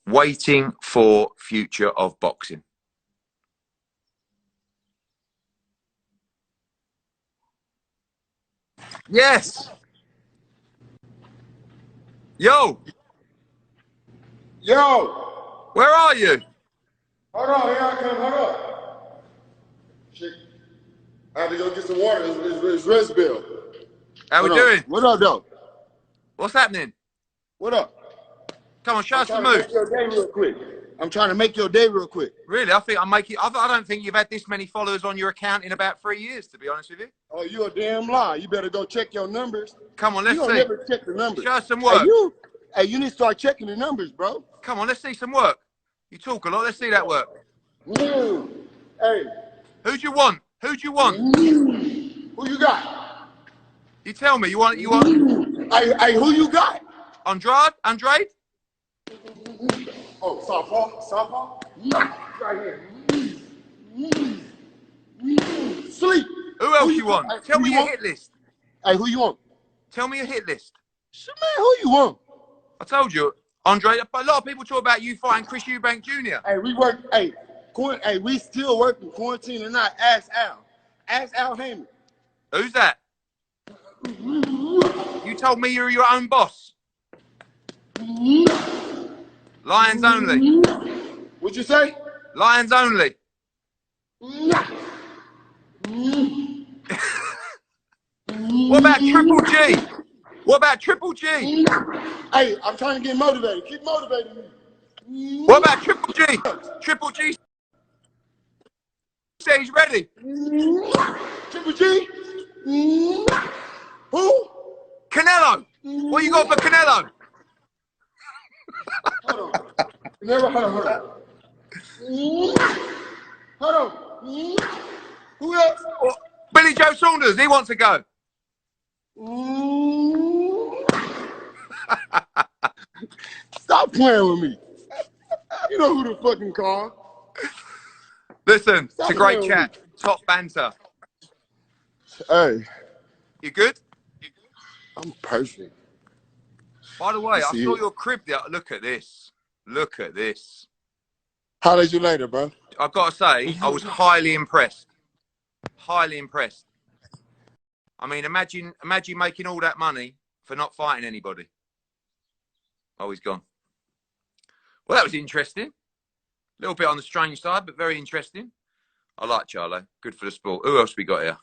waiting for future of boxing? Yes. Yo, Yo! where are you? Hold on, here I come, hold up. Shit. I had to go get some water. It's rest bill. How we doing? What up, though? What's happening? What up? Come on, show I'm us the trying to move. make your day real quick. I'm trying to make your day real quick. Really, I think I'm making. I don't think you've had this many followers on your account in about 3 years, to be honest with you. Oh, you a damn lie. You better go check your numbers. Come on, let's You don't see. never check the numbers. Show us some work. Hey, you need to start checking the numbers, bro. Come on, let's see some work. You talk a lot. Let's see that work. Hey. Who do you want? Who do you want? Who you got? You tell me. You want? Hey, who you got? Andrade? Oh, softball? Right here. Sleep. Who else you want? Tell me your hit list. Hey, who you want? Tell me your hit list. Man, who you want? I told you, Andrade. A lot of people talk about you fighting Chris Eubank Jr. Hey, we work. Hey, we still working quarantine or not? Ask Al. Ask Al Heyman. Who's that? You told me you're your own boss. Lions only. What'd you say? Lions only. What about Triple G? What about Triple G? Hey, I'm trying to get motivated. Keep motivating me. What about Triple G? Triple G said he's ready. Triple G? Who? Canelo. What you got for Canelo? Hold on. Hold on. Who else? Billy Joe Saunders. He wants to go. Stop playing with me. You know who to fucking call. Listen, it's a great chat. Top banter. Hey. You good? I'm perfect. By the way, I saw your crib there. Look at this. Look at this. How did you later, bro? I've got to say, I was highly impressed. Highly impressed. I mean, imagine making all that money for not fighting anybody. Oh, he's gone. Well, that was interesting. A little bit on the strange side, but very interesting. I like Charlo. Good for the sport. Who else we got here?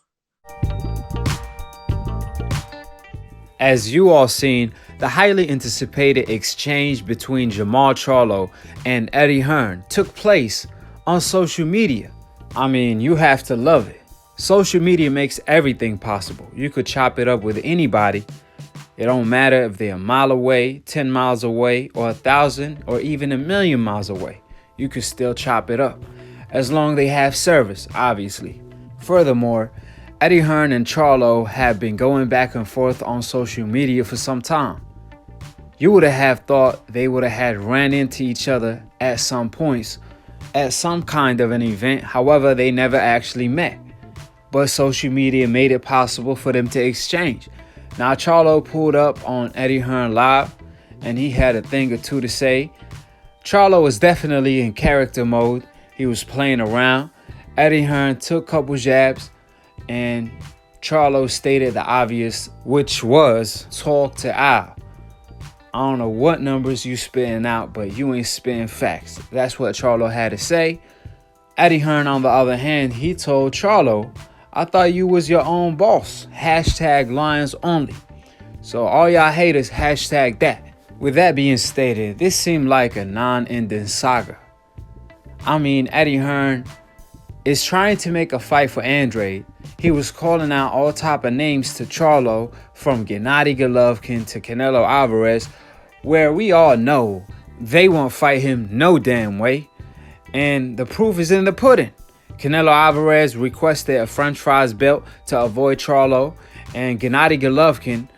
As you all seen, the highly anticipated exchange between Jermall Charlo and Eddie Hearn took place on social media. I mean, you have to love it. Social media makes everything possible. You could chop it up with anybody. It don't matter if they're a mile away, 10 miles away, or 1,000, or even 1,000,000 miles away. You could still chop it up, as long as they have service, obviously. Furthermore, Eddie Hearn and Charlo have been going back and forth on social media for some time. You would have thought they would have had ran into each other at some points at some kind of an event. However, they never actually met. But social media made it possible for them to exchange. Now, Charlo pulled up on Eddie Hearn live, and he had a thing or two to say. Charlo was definitely in character mode. He was playing around. Eddie Hearn took a couple jabs, and Charlo stated the obvious, which was talk to Al. I don't know what numbers you spitting out, but you ain't spitting facts. That's what Charlo had to say. Eddie Hearn, on the other hand, he told Charlo, I thought you was your own boss. Hashtag Lions only. So all y'all haters, hashtag that. With that being stated, this seemed like a non-ending saga. I mean, Eddie Hearn is trying to make a fight for Andrade. He was calling out all type of names to Charlo, from Gennady Golovkin to Canelo Alvarez, where we all know they won't fight him no damn way. And the proof is in the pudding. Canelo Alvarez requested a French fries belt to avoid Charlo, and Gennady Golovkin,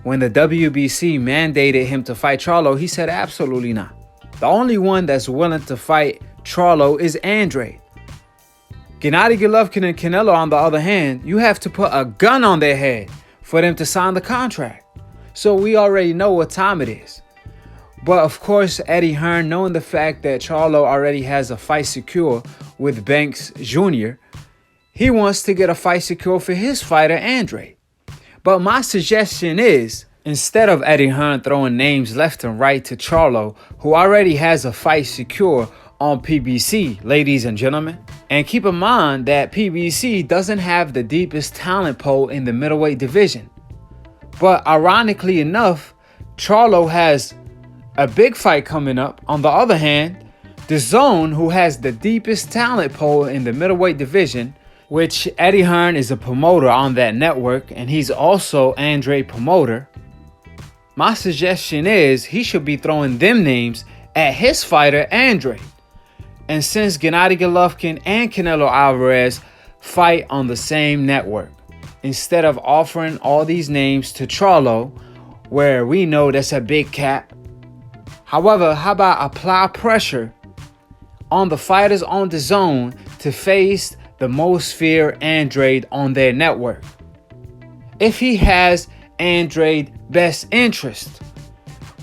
when the WBC mandated him to fight Charlo, he said absolutely not. The only one that's willing to fight Charlo is Andrade. Gennady Golovkin and Canelo, on the other hand, you have to put a gun on their head for them to sign the contract. So we already know what time it is. But of course, Eddie Hearn, knowing the fact that Charlo already has a fight secure with Banks Jr., he wants to get a fight secure for his fighter, Andrade. But my suggestion is, instead of Eddie Hearn throwing names left and right to Charlo, who already has a fight secure on PBC, ladies and gentlemen. And keep in mind that PBC doesn't have the deepest talent pool in the middleweight division. But ironically enough, Charlo has a big fight coming up. On the other hand, DAZN, who has the deepest talent pool in the middleweight division, which Eddie Hearn is a promoter on that network, and he's also Andrade promoter. My suggestion is he should be throwing them names at his fighter, Andrade. And since Gennady Golovkin and Canelo Alvarez fight on the same network, instead of offering all these names to Charlo, where we know that's a big cap. However, how about apply pressure on the fighters on the zone to face the most feared Andrade on their network? If he has Andrade's best interest.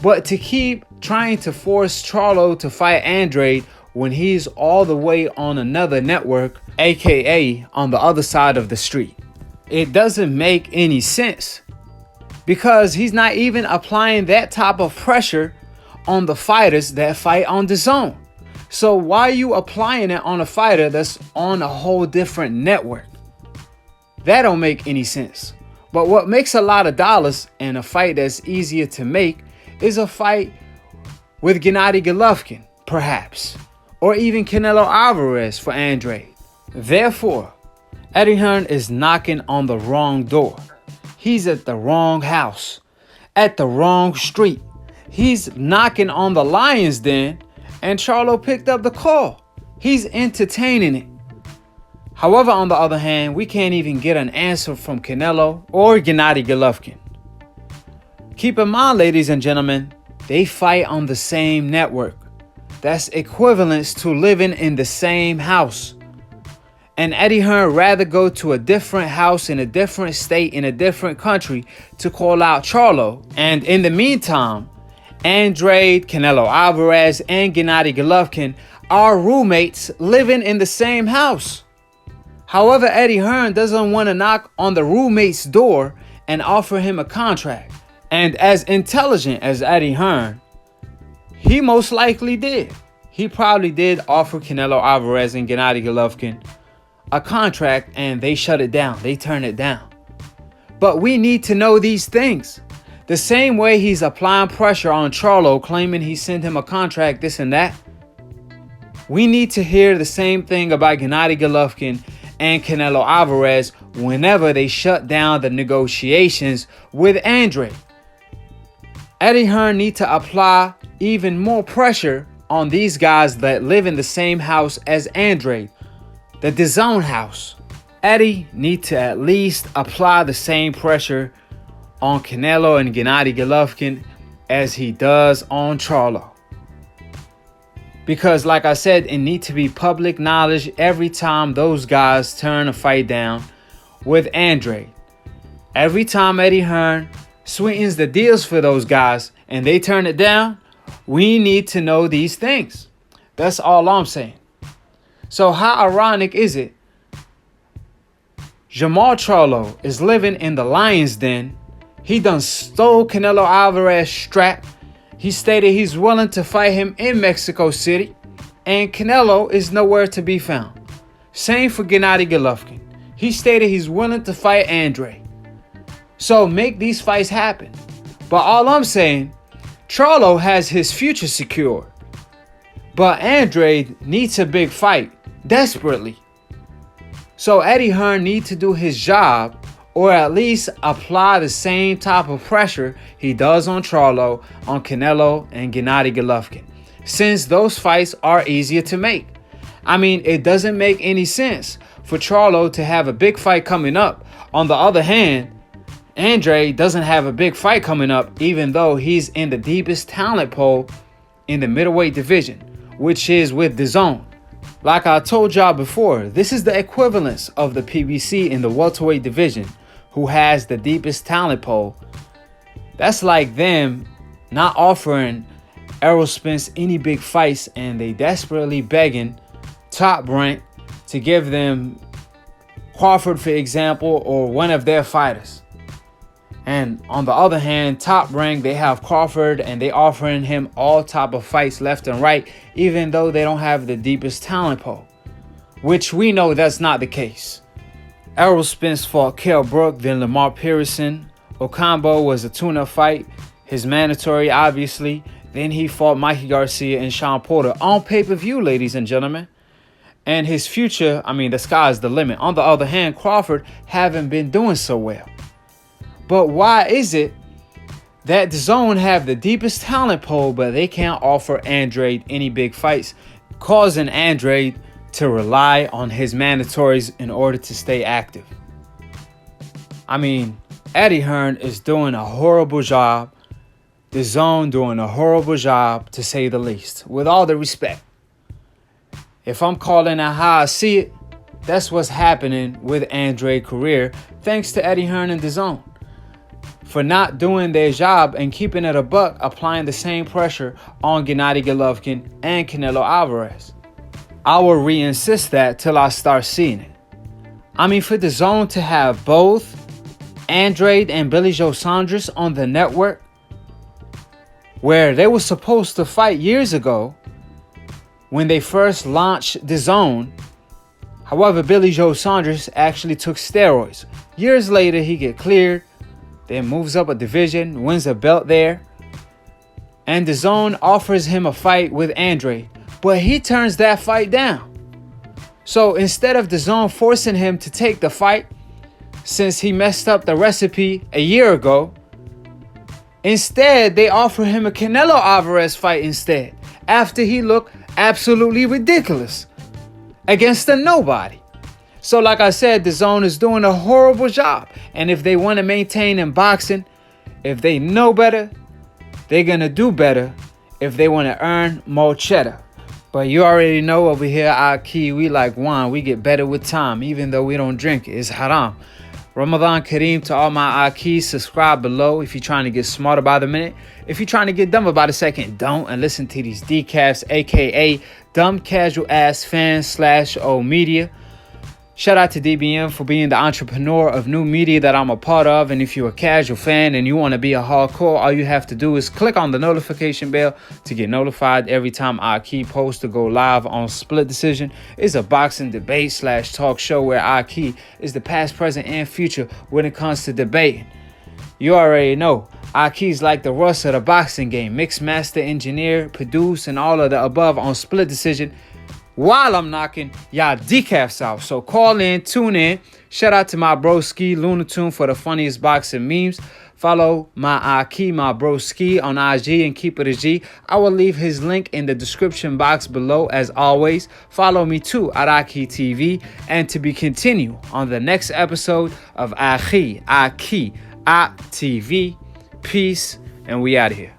But to keep trying to force Charlo to fight Andrade when he's all the way on another network, aka on the other side of the street, it doesn't make any sense. Because he's not even applying that type of pressure on the fighters that fight on the zone. So why are you applying it on a fighter that's on a whole different network? That don't make any sense. But what makes a lot of dollars and a fight that's easier to make is a fight with Gennady Golovkin, perhaps, or even Canelo Alvarez for Andrade. Therefore, Eddie Hearn is knocking on the wrong door. He's at the wrong house, at the wrong street. He's knocking on the lion's den, and Charlo picked up the call. He's entertaining it. However, on the other hand, we can't even get an answer from Canelo or Gennady Golovkin. Keep in mind, ladies and gentlemen, they fight on the same network. That's equivalent to living in the same house. And Eddie Hearn rather go to a different house in a different state in a different country to call out Charlo. And in the meantime, Andrade, Canelo Alvarez, and Gennady Golovkin are roommates living in the same house. However, Eddie Hearn doesn't want to knock on the roommate's door and offer him a contract. And as intelligent as Eddie Hearn, he most likely did. He probably did offer Canelo Alvarez and Gennady Golovkin a contract, and they shut it down. They turn it down. But we need to know these things. The same way he's applying pressure on Charlo, claiming he sent him a contract, this and that. We need to hear the same thing about Gennady Golovkin and Canelo Alvarez whenever they shut down the negotiations with Andrade. Eddie Hearn needs to apply even more pressure on these guys that live in the same house as Andrade, the DAZN house. Eddie needs to at least apply the same pressure on Canelo and Gennady Golovkin as he does on Charlo. Because like I said, it needs to be public knowledge every time those guys turn a fight down with Andrade. Every time Eddie Hearn sweetens the deals for those guys and they turn it down, we need to know these things. That's all I'm saying. So how ironic is it? Jermall Charlo is living in the lion's den. He done stole Canelo Alvarez's strap. He stated he's willing to fight him in Mexico City. And Canelo is nowhere to be found. Same for Gennady Golovkin. He stated he's willing to fight Andrade. So make these fights happen. But all I'm saying, Charlo has his future secured. But Andrade needs a big fight, desperately. So Eddie Hearn needs to do his job, or at least apply the same type of pressure he does on Charlo, on Canelo, and Gennady Golovkin, since those fights are easier to make. I mean, it doesn't make any sense for Charlo to have a big fight coming up. On the other hand, Andrade doesn't have a big fight coming up, even though he's in the deepest talent pool in the middleweight division, which is with DAZN. Like I told y'all before, this is the equivalence of the PBC in the welterweight division, who has the deepest talent pool. That's like them not offering Errol Spence any big fights, and they desperately begging Top Rank to give them Crawford, for example, or one of their fighters. And on the other hand, Top Rank, they have Crawford, and they offering him all type of fights left and right, even though they don't have the deepest talent pool, which we know that's not the case. Errol Spence fought Kell Brook, then Lamar Pearson. Ocambo was a tune-up fight, his mandatory, obviously. Then he fought Mikey Garcia and Sean Porter on pay-per-view, ladies and gentlemen. And his future, I mean, the sky is the limit. On the other hand, Crawford haven't been doing so well. But why is it that DAZN have the deepest talent pool, but they can't offer Andrade any big fights, causing Andrade to rely on his mandatories in order to stay active? I mean, Eddie Hearn is doing a horrible job. DAZN doing a horrible job, to say the least, with all the respect. If I'm calling it how I see it, that's what's happening with Andrade's career, thanks to Eddie Hearn and DAZN for not doing their job and keeping it a buck, applying the same pressure on Gennady Golovkin and Canelo Alvarez. I will re-insist that till I start seeing it. I mean, for DAZN to have both Andrade and Billy Joe Saunders on the network, where they were supposed to fight years ago when they first launched DAZN. However, Billy Joe Saunders actually took steroids. Years later, he get cleared, then moves up a division, wins a belt there, and DAZN offers him a fight with Andrade, but he turns that fight down. So instead of DAZN forcing him to take the fight, since he messed up the recipe a year ago, instead they offer him a Canelo Alvarez fight instead, after he looked absolutely ridiculous against a nobody. So like I said, DAZN is doing a horrible job. And if they want to maintain in boxing, if they know better, they're going to do better if they want to earn more cheddar. But you already know over here, Akhi, we like wine. We get better with time, even though we don't drink it. It's haram. Ramadan Kareem to all my Akhi. Subscribe below if you're trying to get smarter by the minute. If you're trying to get dumber by the second, don't. And listen to these decafs, a.k.a. dumb casual ass fans / old media. Shout out to DBM for being the entrepreneur of new media that I'm a part of. And if you're a casual fan and you want to be a hardcore, all you have to do is click on the notification bell to get notified every time Akhi posts to go live on Split Decision. It's a boxing debate / talk show where Akhi is the past, present, and future when it comes to debating. You already know, Akhi's like the Russ of the boxing game. Mix master, engineer, produce, and all of the above on Split Decision, while I'm knocking y'all decafs out. So call in, tune in. Shout out to my bro Ski Lunatune for the funniest boxing memes. Follow my Akhi, my bro Ski on IG, and keep it a G. I will leave his link in the description box below as always. Follow me too at Akhi TV. And to be continued on the next episode of Akhi TV. Peace, and we out of here.